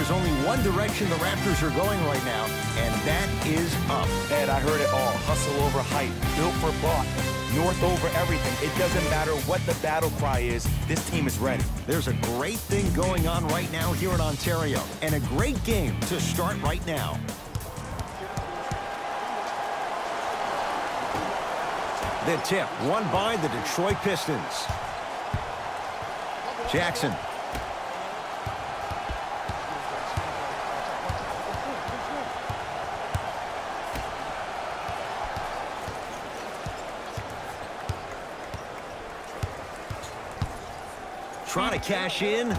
there's only one direction the Raptors are going right now, and that is up. Ed, I heard it all. Hustle over height, built for block, north over everything. It doesn't matter what the battle cry is, this team is ready. There's a great thing going on right now here in Ontario, and a great game to start right now. The tip won by the Detroit Pistons. Jackson. Trying to cash in.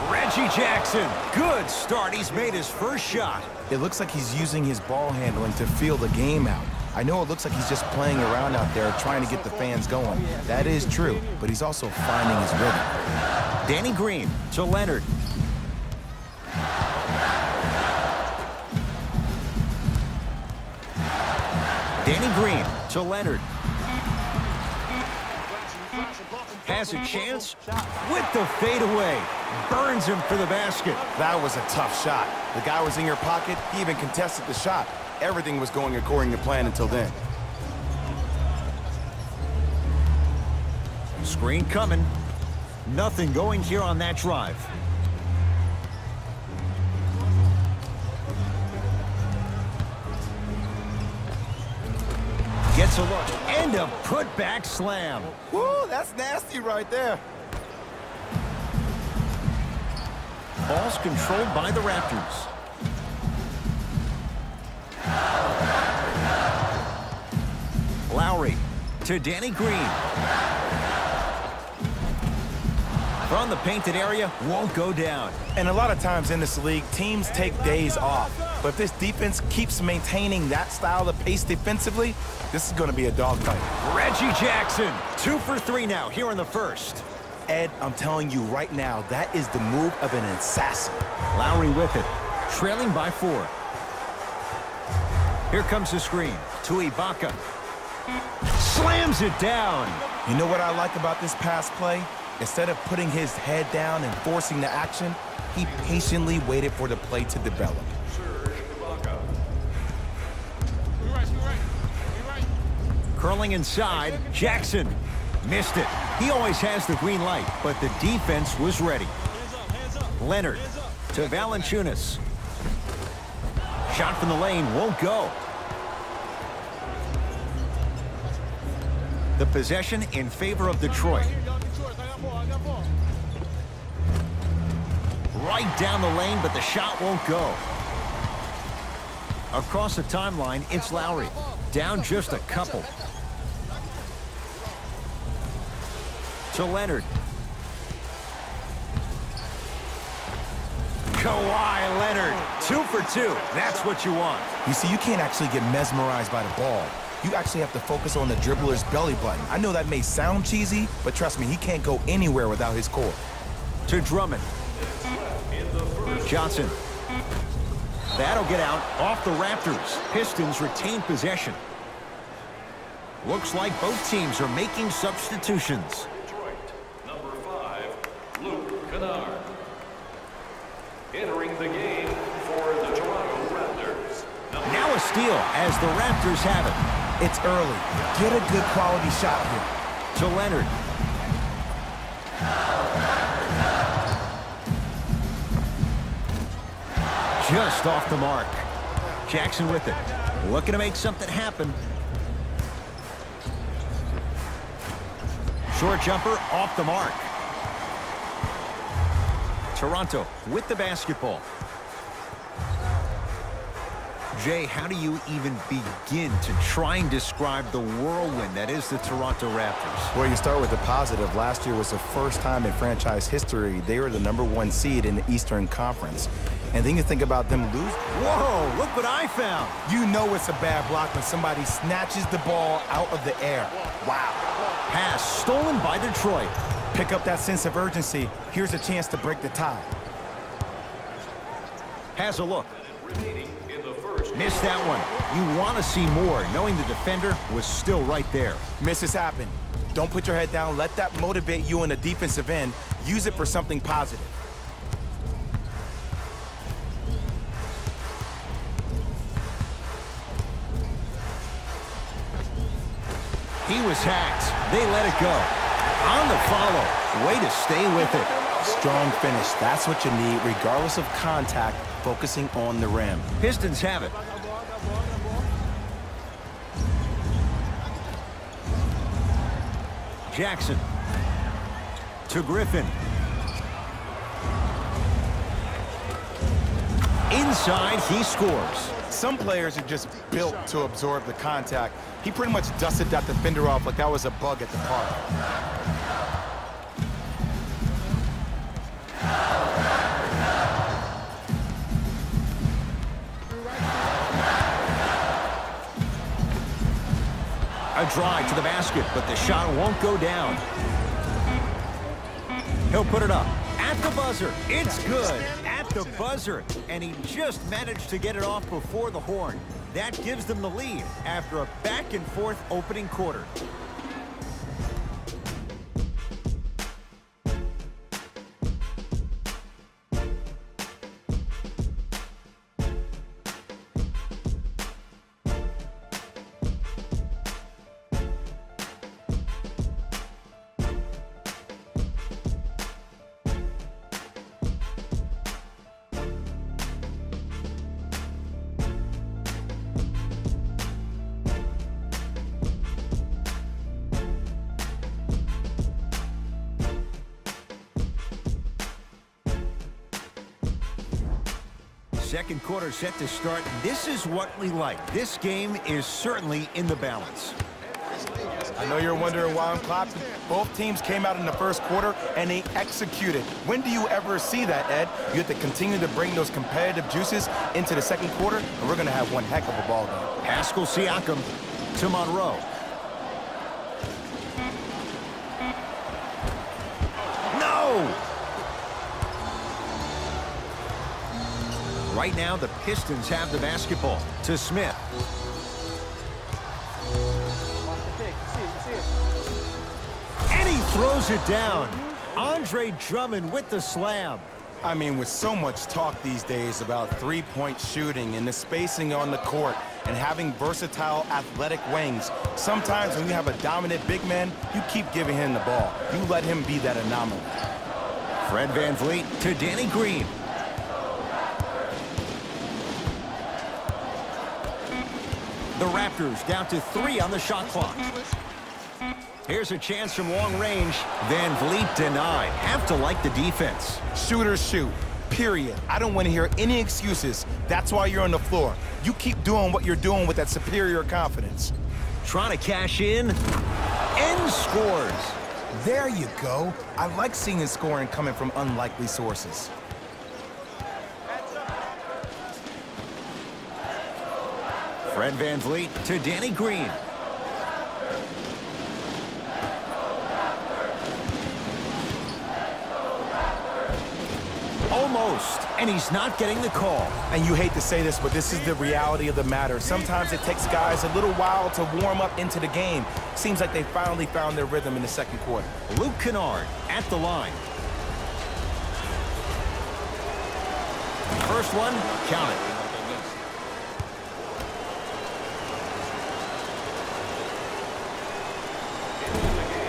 Reggie Jackson. Good start. He's made his first shot. It looks like he's using his ball handling to feel the game out. I know it looks like he's just playing around out there trying to get the fans going. That is true, but he's also finding his rhythm. Danny Green to Leonard. Danny Green to Leonard. Has a chance with the fadeaway. Burns him for the basket. That was a tough shot. The guy was in your pocket. He even contested the shot. Everything was going according to plan until then. Screen coming. Nothing going here on that drive. Gets a look and a putback slam. Woo, that's nasty right there. Ball's controlled by the Raptors. Lowry to Danny Green. From the painted area, won't go down. And a lot of times in this league, teams take days off. But if this defense keeps maintaining that style of pace defensively, this is going to be a dogfight. Reggie Jackson, 2 for 3 now here in the first. Ed, I'm telling you right now, that is the move of an assassin. Lowry with it, trailing by 4. Here comes the screen to Ibaka. Slams it down. You know what I like about this pass play? Instead of putting his head down and forcing the action, he patiently waited for the play to develop. Curling inside, Jackson missed it. He always has the green light, but the defense was ready. Leonard to Valanciunas. Shot from the lane won't go. The possession in favor of Detroit. Right down the lane, but the shot won't go. Across the timeline, it's Lowry. Down just a couple. To Leonard. Kawhi Leonard, 2 for 2. That's what you want. You see, you can't actually get mesmerized by the ball. You actually have to focus on the dribbler's belly button. I know that may sound cheesy, but trust me, he can't go anywhere without his core. To Drummond. Johnson. That'll get out off the Raptors. Pistons retain possession. Looks like both teams are making substitutions. Detroit, number 5, Luke Kennard. Entering the game for the Toronto Raptors. Now a steal as the Raptors have it. It's early. Get a good quality shot here. To Leonard. Just off the mark. Jackson with it. Looking to make something happen. Short jumper off the mark. Toronto with the basketball. Jay, how do you even begin to try and describe the whirlwind that is the Toronto Raptors? Well, you start with the positive. Last year was the first time in franchise history they were the #1 seed in the Eastern Conference. And then you think about them lose. Whoa, look what I found. You know it's a bad block when somebody snatches the ball out of the air. Wow. Pass stolen by Detroit. Pick up that sense of urgency. Here's a chance to break the tie. Has a look. Remaining in the first. Missed that one. You want to see more, knowing the defender was still right there. Misses happen. Don't put your head down. Let that motivate you on the defensive end. Use it for something positive. He was hacked. They let it go. On the follow. Way to stay with it. Strong finish. That's what you need, regardless of contact, focusing on the rim. Pistons have it. Jackson. To Griffin. Inside, he scores. Some players are just built to absorb the contact. He pretty much dusted that defender off like that was a bug at the park. A drive to the basket, but the shot won't go down. He'll put it up. At the buzzer. It's good. At the buzzer. And he just managed to get it off before the horn. That gives them the lead after a back-and-forth opening quarter. Second quarter set to start. This is what we like. This game is certainly in the balance. I know you're wondering why I'm clapping. Both teams came out in the first quarter and they executed. When do you ever see that, Ed? You have to continue to bring those competitive juices into the second quarter, and we're going to have one heck of a ball game. Pascal Siakam to Monroe. No! Right now, the Pistons have the basketball. To Smith. And he throws it down. Andre Drummond with the slam. I mean, with so much talk these days about three-point shooting and the spacing on the court and having versatile athletic wings, sometimes when you have a dominant big man, you keep giving him the ball. You let him be that anomaly. Fred VanVleet to Danny Green. The Raptors down to 3 on the shot clock. Here's a chance from long range. VanVleet denied. Have to like the defense. Shooters shoot, period. I don't want to hear any excuses. That's why you're on the floor. You keep doing what you're doing with that superior confidence. Trying to cash in and scores. There you go. I like seeing scoring coming from unlikely sources. Fred VanVleet to Danny Green. Almost, and he's not getting the call. And you hate to say this, but this is the reality of the matter. Sometimes it takes guys a little while to warm up into the game. Seems like they finally found their rhythm in the second quarter. Luke Kennard at the line. First one, count it.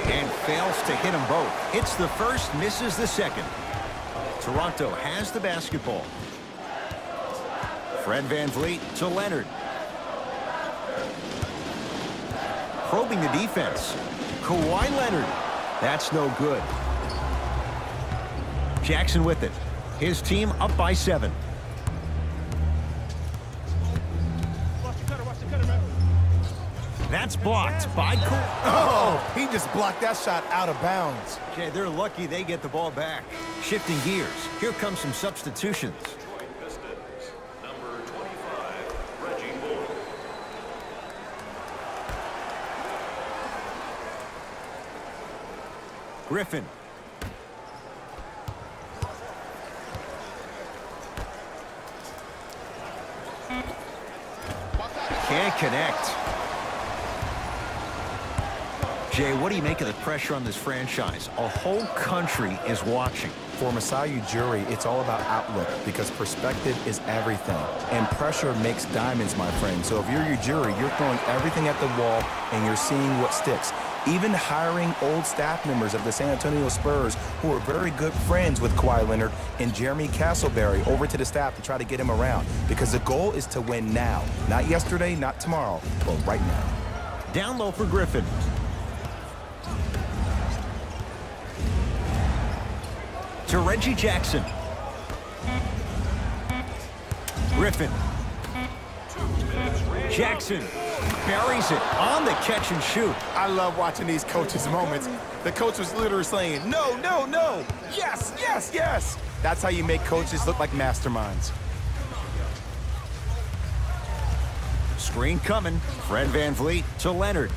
And fails to hit them both. Hits the first, misses the second. Toronto has the basketball. Fred VanVleet to Leonard. Probing the defense. Kawhi Leonard. That's no good. Jackson with it. His team up by 7. That's blocked by Kawhi. Oh, he just blocked that shot out of bounds. Okay, they're lucky they get the ball back. Shifting gears. Here comes some substitutions. Pistons, number 25, Reggie Moore. Griffin. Can't connect. Jay, what do you make of the pressure on this franchise? A whole country is watching. For Masai Ujiri, it's all about outlook because perspective is everything. And pressure makes diamonds, my friend. So if you're Ujiri, you're throwing everything at the wall and you're seeing what sticks. Even hiring old staff members of the San Antonio Spurs who are very good friends with Kawhi Leonard and Jeremy Castleberry over to the staff to try to get him around. Because the goal is to win now. Not yesterday, not tomorrow, but right now. Down low for Griffin. To Reggie Jackson. Griffin. Jackson buries it on the catch and shoot. I love watching these coaches' moments. The coach was literally saying, no, no, no, yes, yes, yes. That's how you make coaches look like masterminds. Screen coming. Fred VanVleet to Leonard.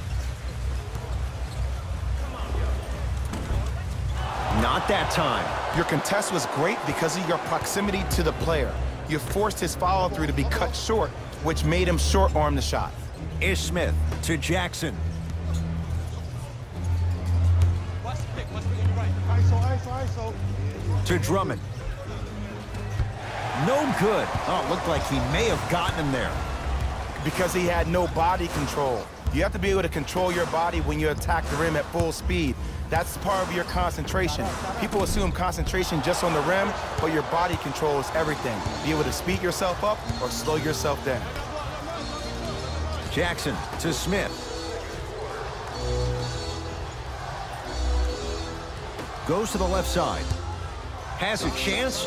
Not that time. Your contest was great because of your proximity to the player. You forced his follow-through to be cut short, which made him short-arm the shot. Ish Smith to Jackson. To Drummond. No good. Oh, it looked like he may have gotten him there. Because he had no body control. You have to be able to control your body when you attack the rim at full speed. That's part of your concentration. People assume concentration just on the rim, but your body control is everything. Be able to speed yourself up or slow yourself down. Jackson to Smith. Goes to the left side. Has a chance.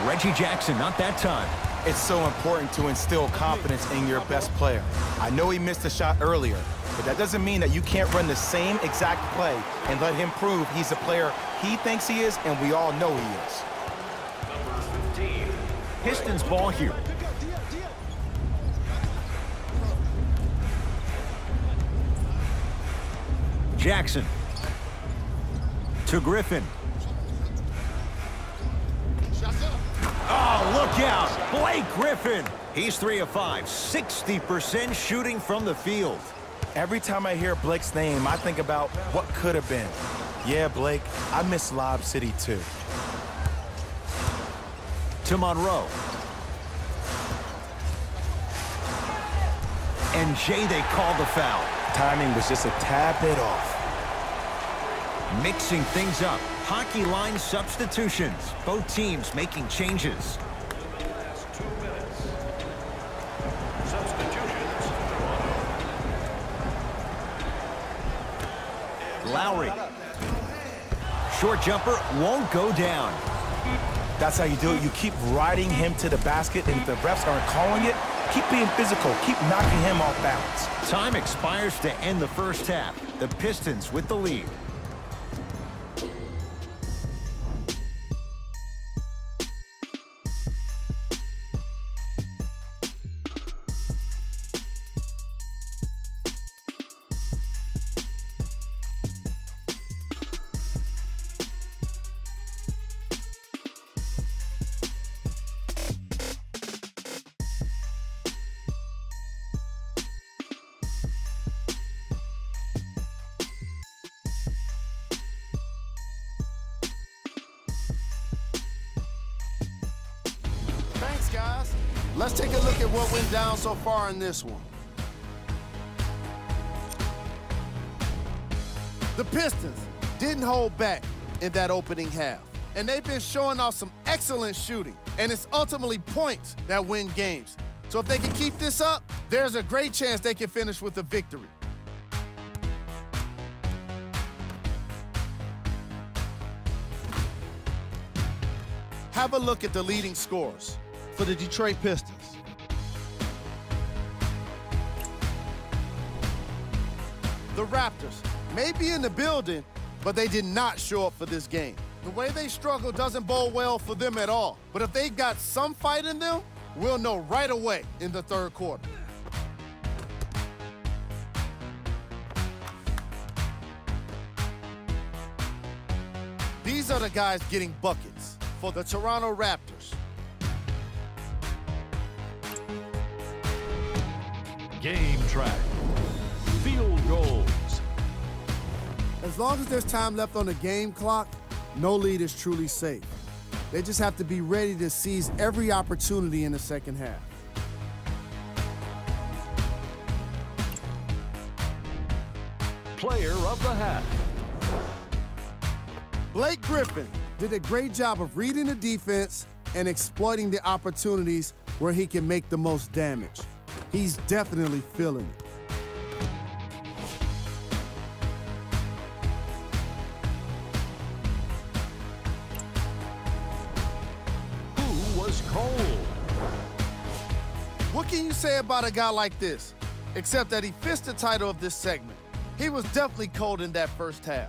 Reggie Jackson, not that time. It's so important to instill confidence in your best player. I know he missed a shot earlier, but that doesn't mean that you can't run the same exact play and let him prove he's the player he thinks he is, and we all know he is. Number 15. Pistons ball here. Jackson to Griffin. Oh, look out. Blake Griffin. He's 3 of 5, 60% shooting from the field. Every time I hear Blake's name, I think about what could have been. Yeah, Blake, I miss Lob City too. To Monroe. And Jay, they called the foul. Timing was just a tad bit off. Mixing things up. Hockey line substitutions. Both teams making changes. Last 2 minutes. Substitutions. Lowry. Short jumper won't go down. That's how you do it. You keep riding him to the basket, and if the refs aren't calling it, keep being physical. Keep knocking him off balance. Time expires to end the first half. The Pistons with the lead. Thanks, guys. Let's take a look at what went down so far in this one. The Pistons didn't hold back in that opening half, and they've been showing off some excellent shooting, and it's ultimately points that win games. So if they can keep this up, there's a great chance they can finish with a victory. Have a look at the leading scorers for the Detroit Pistons. The Raptors may be in the building, but they did not show up for this game. The way they struggle doesn't bode well for them at all. But if they've got some fight in them, we'll know right away in the third quarter. These are the guys getting buckets for the Toronto Raptors. Game track. Field goals. As long as there's time left on the game clock, no lead is truly safe. They just have to be ready to seize every opportunity in the second half. Player of the half. Blake Griffin did a great job of reading the defense and exploiting the opportunities where he can make the most damage. He's definitely feeling it. Who was cold? What can you say about a guy like this? Except that he fits the title of this segment. He was definitely cold in that first half.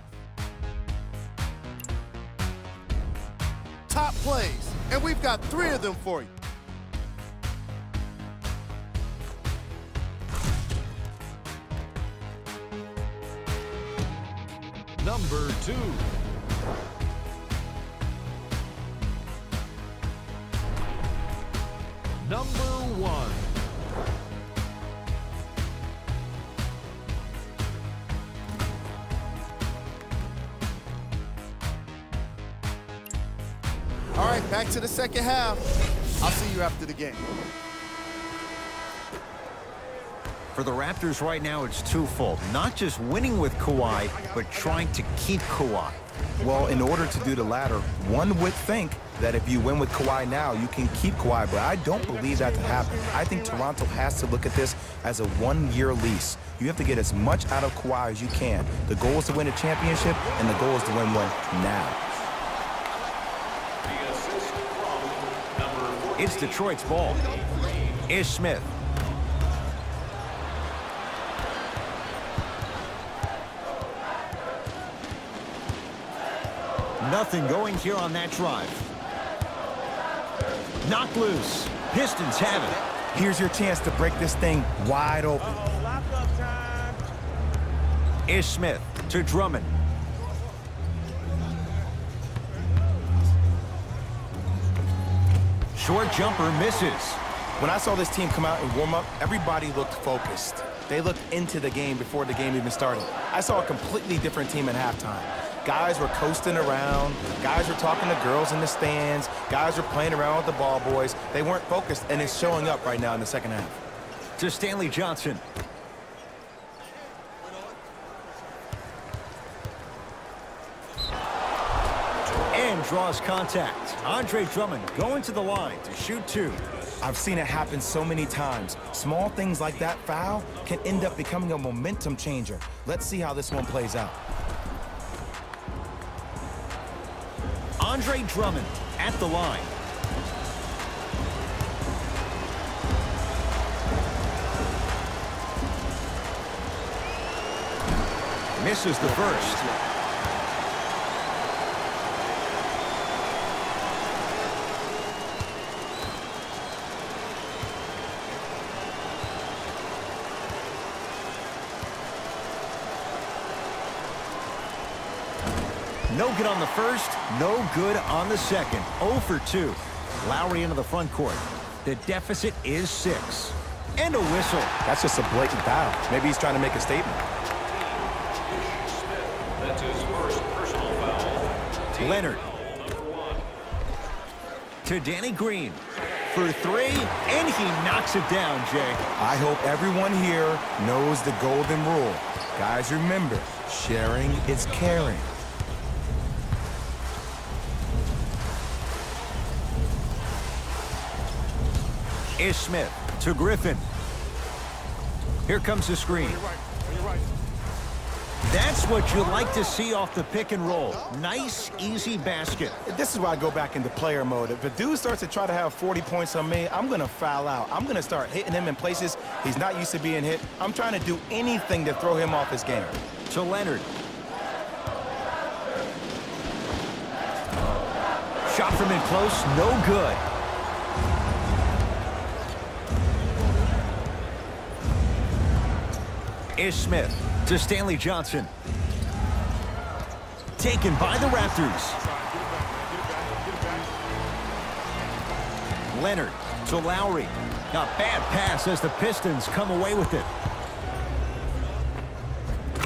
Top plays, and we've got 3 of them for you. Number 2. Number 1. All right, back to the second half. I'll see you after the game. For the Raptors right now, it's twofold. Not just winning with Kawhi, but trying to keep Kawhi. Well, in order to do the latter, one would think that if you win with Kawhi now, you can keep Kawhi, but I don't believe that to happen. I think Toronto has to look at this as a one-year lease. You have to get as much out of Kawhi as you can. The goal is to win a championship, and the goal is to win one now. It's Detroit's ball. Ish Smith. Nothing going here on that drive. Knocked loose. Pistons have it. Here's your chance to break this thing wide open. Ish Smith to Drummond. Short jumper misses. When I saw this team come out and warm up, everybody looked focused. They looked into the game before the game even started. I saw a completely different team at halftime. Guys were coasting around. Guys were talking to girls in the stands. Guys were playing around with the ball boys. They weren't focused, and it's showing up right now in the second half. To Stanley Johnson. And draws contact. Andre Drummond going to the line to shoot 2. I've seen it happen so many times. Small things like that foul can end up becoming a momentum changer. Let's see how this one plays out. Andre Drummond at the line. Misses the first. No good on the first, no good on the second. 0 for 2. Lowry into the front court. The deficit is 6. And a whistle. That's just a blatant foul. Maybe he's trying to make a statement. That's his first personal foul. Leonard. To Danny Green. For 3, and he knocks it down, Jay. I hope everyone here knows the golden rule. Guys, remember, sharing is caring. Ish Smith to Griffin. Here comes the screen. That's what you like to see off the pick and roll. Nice, easy basket. This is why I go back into player mode. If a dude starts to try to have 40 points on me, I'm going to foul out. I'm going to start hitting him in places he's not used to being hit. I'm trying to do anything to throw him off his game. To Leonard. Shot from in close, no good. Ish Smith to Stanley Johnson. Taken by the Raptors. Leonard to Lowry. A bad pass as the Pistons come away with it.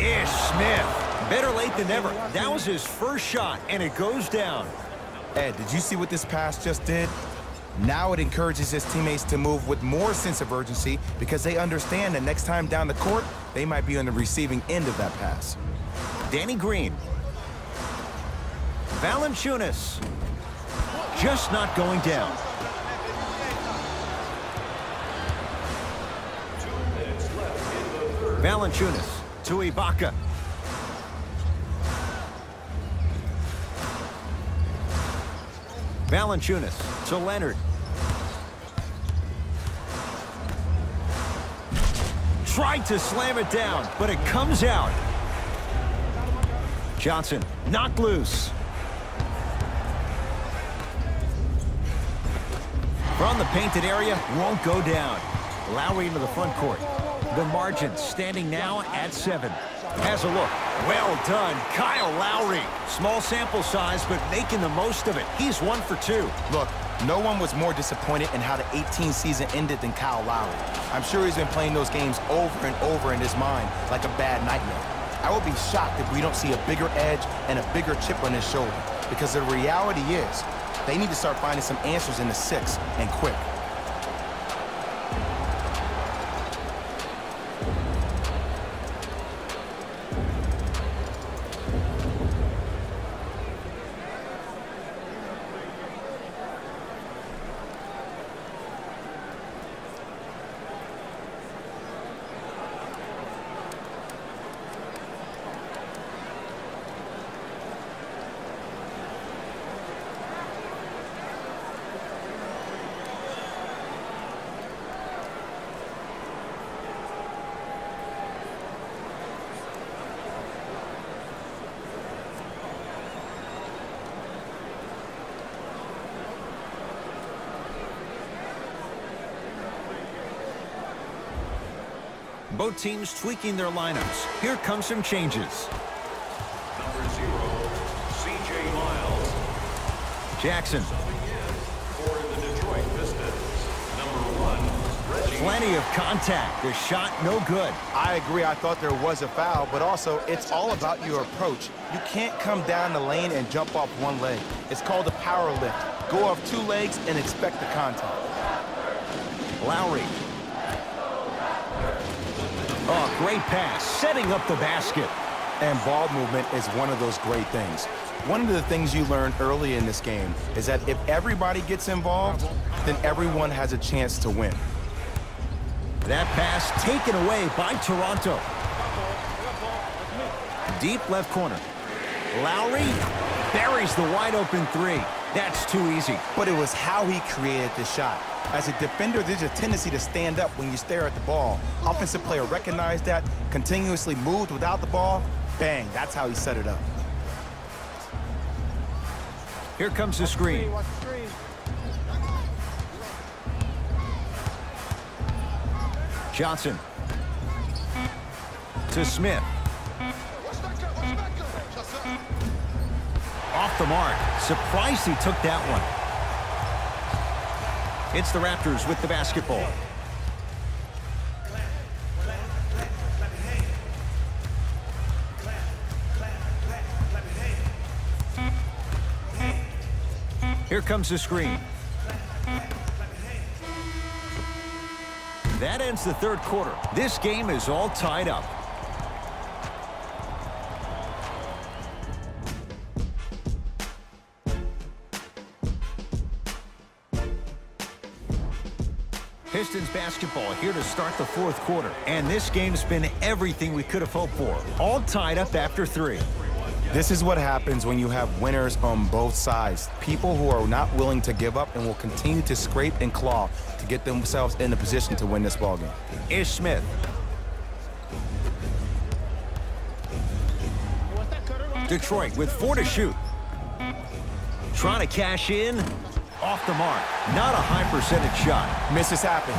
Ish Smith Better late than never. That was his first shot, and it goes down. Ed, did you see what this pass just did? Now it encourages his teammates to move with more sense of urgency because they understand that next time down the court, they might be on the receiving end of that pass. Danny Green. Valanciunas. Just not going down. Valanciunas to Ibaka. Valanciunas to Leonard. Tried to slam it down, but it comes out. Johnson knocked loose. From the painted area, won't go down. Lowry into the front court. The margin standing now at 7. Has a look. Well done, Kyle Lowry. Small sample size, but making the most of it. He's 1 for 2. Look, no one was more disappointed in how the 18 season ended than Kyle Lowry. I'm sure he's been playing those games over and over in his mind like a bad nightmare. I would be shocked if we don't see a bigger edge and a bigger chip on his shoulder, because the reality is they need to start finding some answers in the 6 and quick. Both teams tweaking their lineups. Here come some changes. Number 0, C.J. Miles. Jackson. For the Detroit Pistons. Number 1, Reggie. Plenty of contact. The shot no good. I agree. I thought there was a foul, but also it's all about your approach. You can't come down the lane and jump off one leg. It's called a power lift. Go off 2 legs and expect the contact. Lowry. Oh, great pass, setting up the basket. And ball movement is one of those great things. One of the things you learn early in this game is that if everybody gets involved, then everyone has a chance to win. That pass taken away by Toronto. Deep left corner. Lowry buries the wide open 3. That's too easy. But it was how he created the shot. As a defender, there's a tendency to stand up when you stare at the ball. Offensive player recognized that, continuously moved without the ball. Bang, that's how he set it up. Here comes the screen. Johnson. To Smith. Off the mark. Surprised he took that one. It's the Raptors with the basketball. Here comes the screen. That ends the third quarter. This game is all tied up. Pistons basketball here to start the fourth quarter. And this game's been everything we could have hoped for. All tied up after 3. This is what happens when you have winners on both sides. People who are not willing to give up and will continue to scrape and claw to get themselves in a position to win this ballgame. Ish Smith. Detroit with 4 to shoot. Trying to cash in. Off the mark. Not a high percentage shot. Misses happen.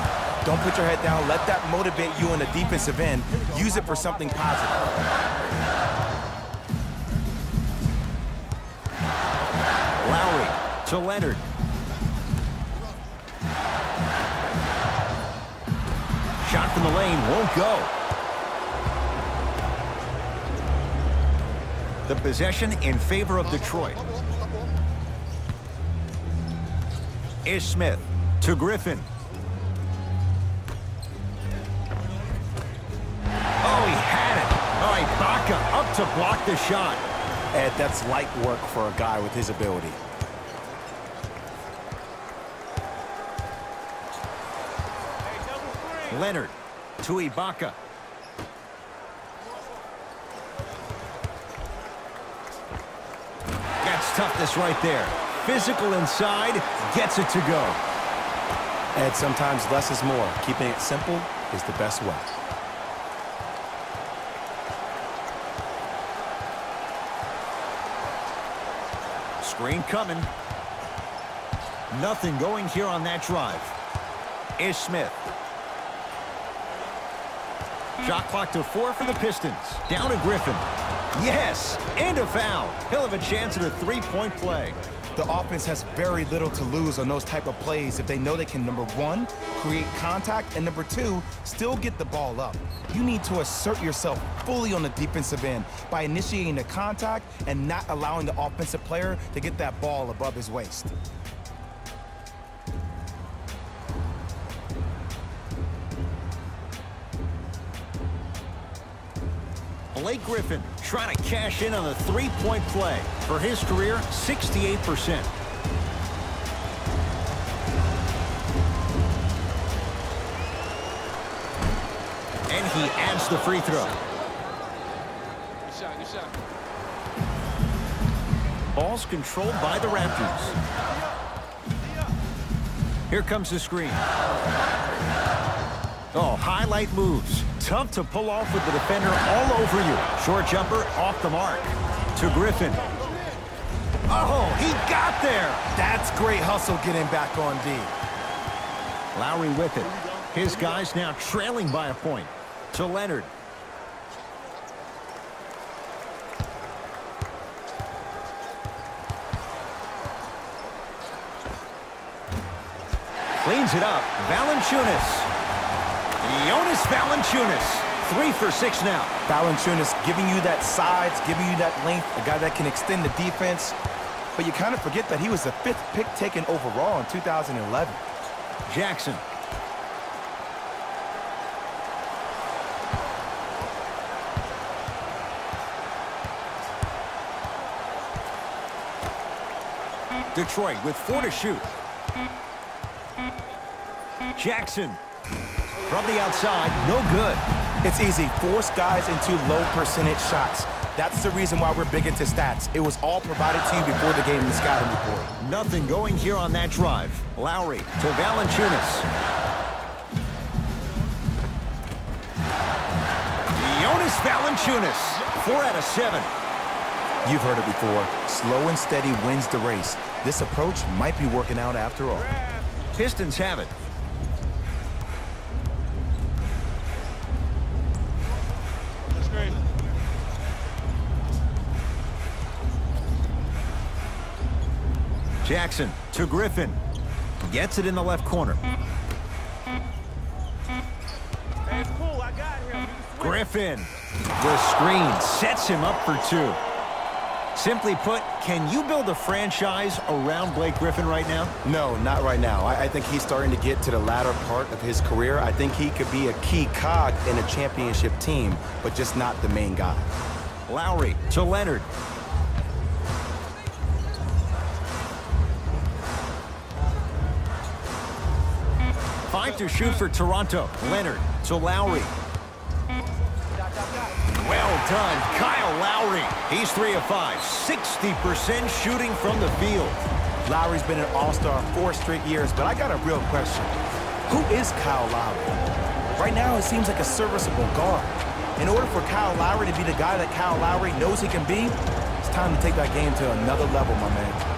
Don't put your head down. Let that motivate you on the defensive end. Use it for something positive. Lowry to Leonard. Shot from the lane won't go. The possession in favor of Detroit. Ish Smith to Griffin. Oh, he had it. All right, Ibaka up to block the shot. Ed, that's light work for a guy with his ability. Leonard to Ibaka. That's toughness right there. Physical inside, gets it to go. Ed, sometimes less is more. Keeping it simple is the best way. Screen coming. Nothing going here on that drive. Ish Smith. Shot clock to 4 for the Pistons. Down to Griffin. Yes, and a foul. He'll have a chance at a three-point play. The offense has very little to lose on those type of plays if they know they can, number one, create contact, and number two, still get the ball up. You need to assert yourself fully on the defensive end by initiating the contact and not allowing the offensive player to get that ball above his waist. Blake Griffin trying to cash in on the three-point play. For his career, 68%. And he adds the free throw. Good shot. Ball's controlled by the Raptors. Here comes the screen. Oh, highlight moves. Tough to pull off with the defender all over you. Short jumper off the mark. To Griffin. Oh, he got there. That's great hustle getting back on D. Lowry with it. His guys now trailing by a point. To Leonard. Cleans it up. Valanciunas. Jonas Valanciunas. 3 for 6 now. Valanciunas giving you that size, giving you that length, a guy that can extend the defense. But you kind of forget that he was the 5th pick taken overall in 2011. Jackson. Detroit with 4 to shoot. Jackson. From the outside, no good. It's easy. Force guys into low percentage shots. That's the reason why we're big into stats. It was all provided to you before the game in the scouting report. Nothing going here on that drive. Lowry to Valanciunas. Jonas Valanciunas. 4 out of 7. You've heard it before. Slow and steady wins the race. This approach might be working out after all. Pistons have it. Jackson to Griffin. Gets it in the left corner. Hey, it's cool. I got him. Griffin. The screen sets him up for 2. Simply put, can you build a franchise around Blake Griffin right now? No, not right now. I think he's starting to get to the latter part of his career. I think he could be a key cog in a championship team, but just not the main guy. Lowry to Leonard. Five to shoot for Toronto. Leonard to Lowry. Well done, Kyle Lowry. He's 3 of 5, 60% shooting from the field. Lowry's been an all-star 4 straight years, but I got a real question. Who is Kyle Lowry? Right now, it seems like a serviceable guard. In order for Kyle Lowry to be the guy that Kyle Lowry knows he can be, it's time to take that game to another level, my man.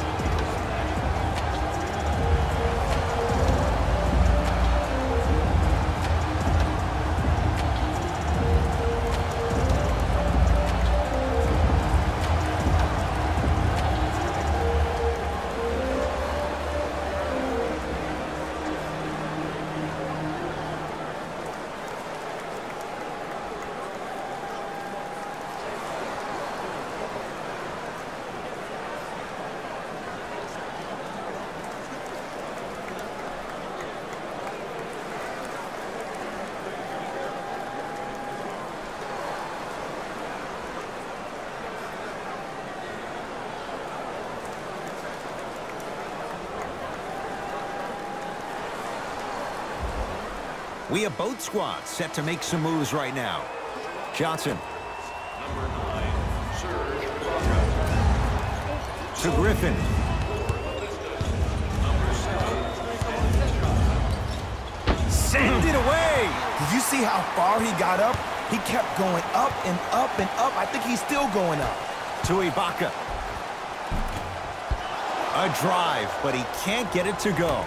We have both squads set to make some moves right now. Johnson. Number 9, Serge Ibaka. To Griffin. Number 7, Send it away. Did you see how far he got up? He kept going up and up and up. I think he's still going up. To Ibaka. A drive, but he can't get it to go.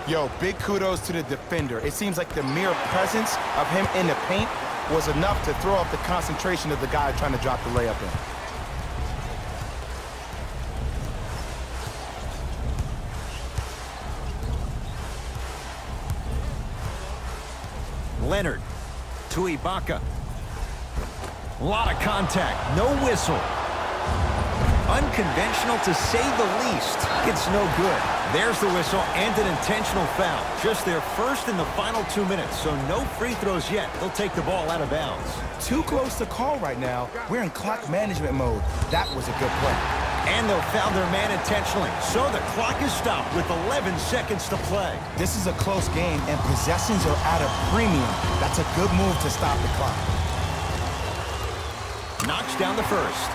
Yo, big kudos to the defender. It seems like the mere presence of him in the paint was enough to throw off the concentration of the guy trying to drop the layup in. Leonard. To Ibaka. A lot of contact. No whistle. Unconventional to say the least. It's no good. There's the whistle and an intentional foul. Just their first in the final 2 minutes, so no free throws yet. They'll take the ball out of bounds. Too close to call right now. We're in clock management mode. That was a good play. And they'll foul their man intentionally. So the clock is stopped with 11 seconds to play. This is a close game, and possessions are at a premium. That's a good move to stop the clock. Knocks down the first.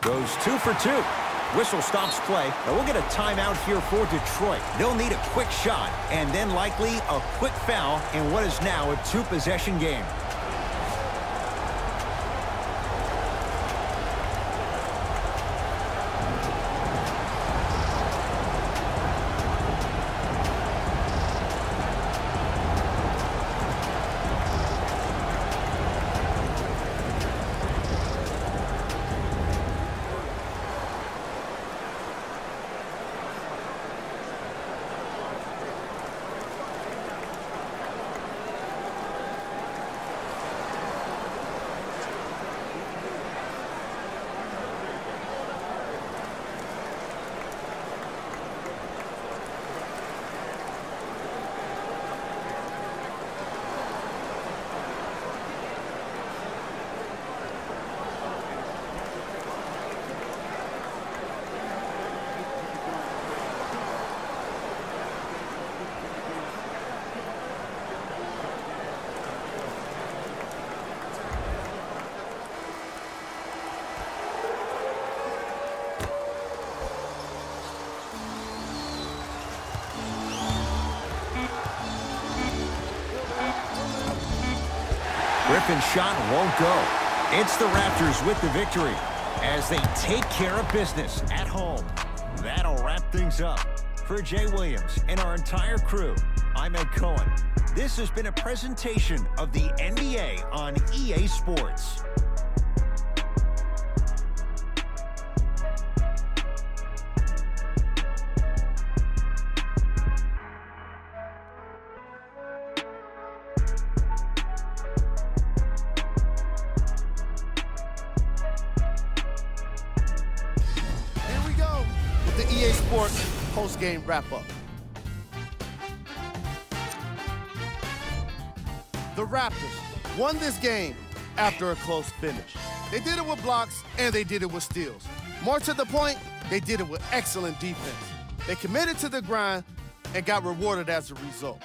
Goes 2 for 2. Whistle stops play. Now we'll get a timeout here for Detroit. They'll need a quick shot and then likely a quick foul in what is now a 2-possession game. Griffin's shot won't go. It's the Raptors with the victory as they take care of business at home. That'll wrap things up. For Jay Williams and our entire crew, I'm Ed Cohen. This has been a presentation of the NBA on EA Sports. EA Sports post-game wrap-up. The Raptors won this game after a close finish. They did it with blocks, and they did it with steals. More to the point, they did it with excellent defense. They committed to the grind and got rewarded as a result.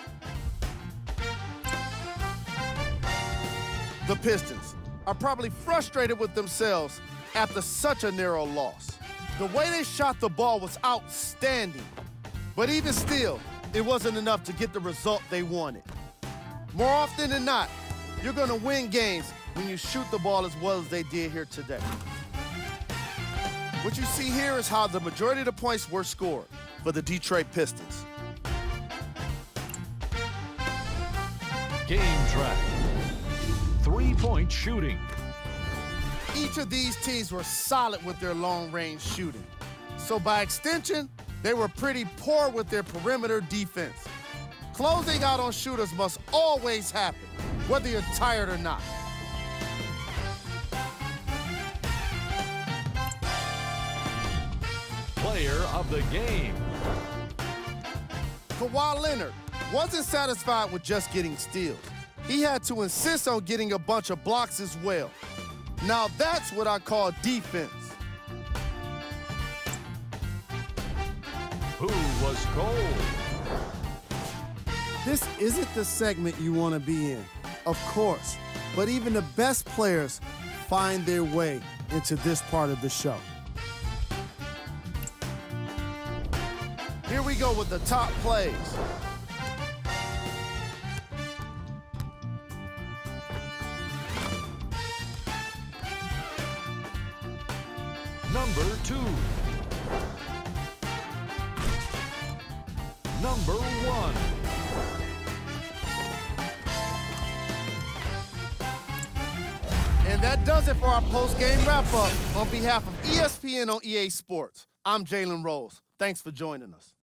The Pistons are probably frustrated with themselves after such a narrow loss. The way they shot the ball was outstanding, but even still, it wasn't enough to get the result they wanted. More often than not, you're going to win games when you shoot the ball as well as they did here today. What you see here is how the majority of the points were scored for the Detroit Pistons. Game track. 3-point shooting. Each of these teams were solid with their long-range shooting. So by extension, they were pretty poor with their perimeter defense. Closing out on shooters must always happen, whether you're tired or not. Player of the game. Kawhi Leonard wasn't satisfied with just getting steals. he had to insist on getting a bunch of blocks as well. Now that's what I call defense. Who was cold? This isn't the segment you want to be in, of course, but even the best players find their way into this part of the show. Here we go with the top plays. Number 2. Number 1. And that does it for our post-game wrap-up. On behalf of ESPN on EA Sports, I'm Jalen Rose. Thanks for joining us.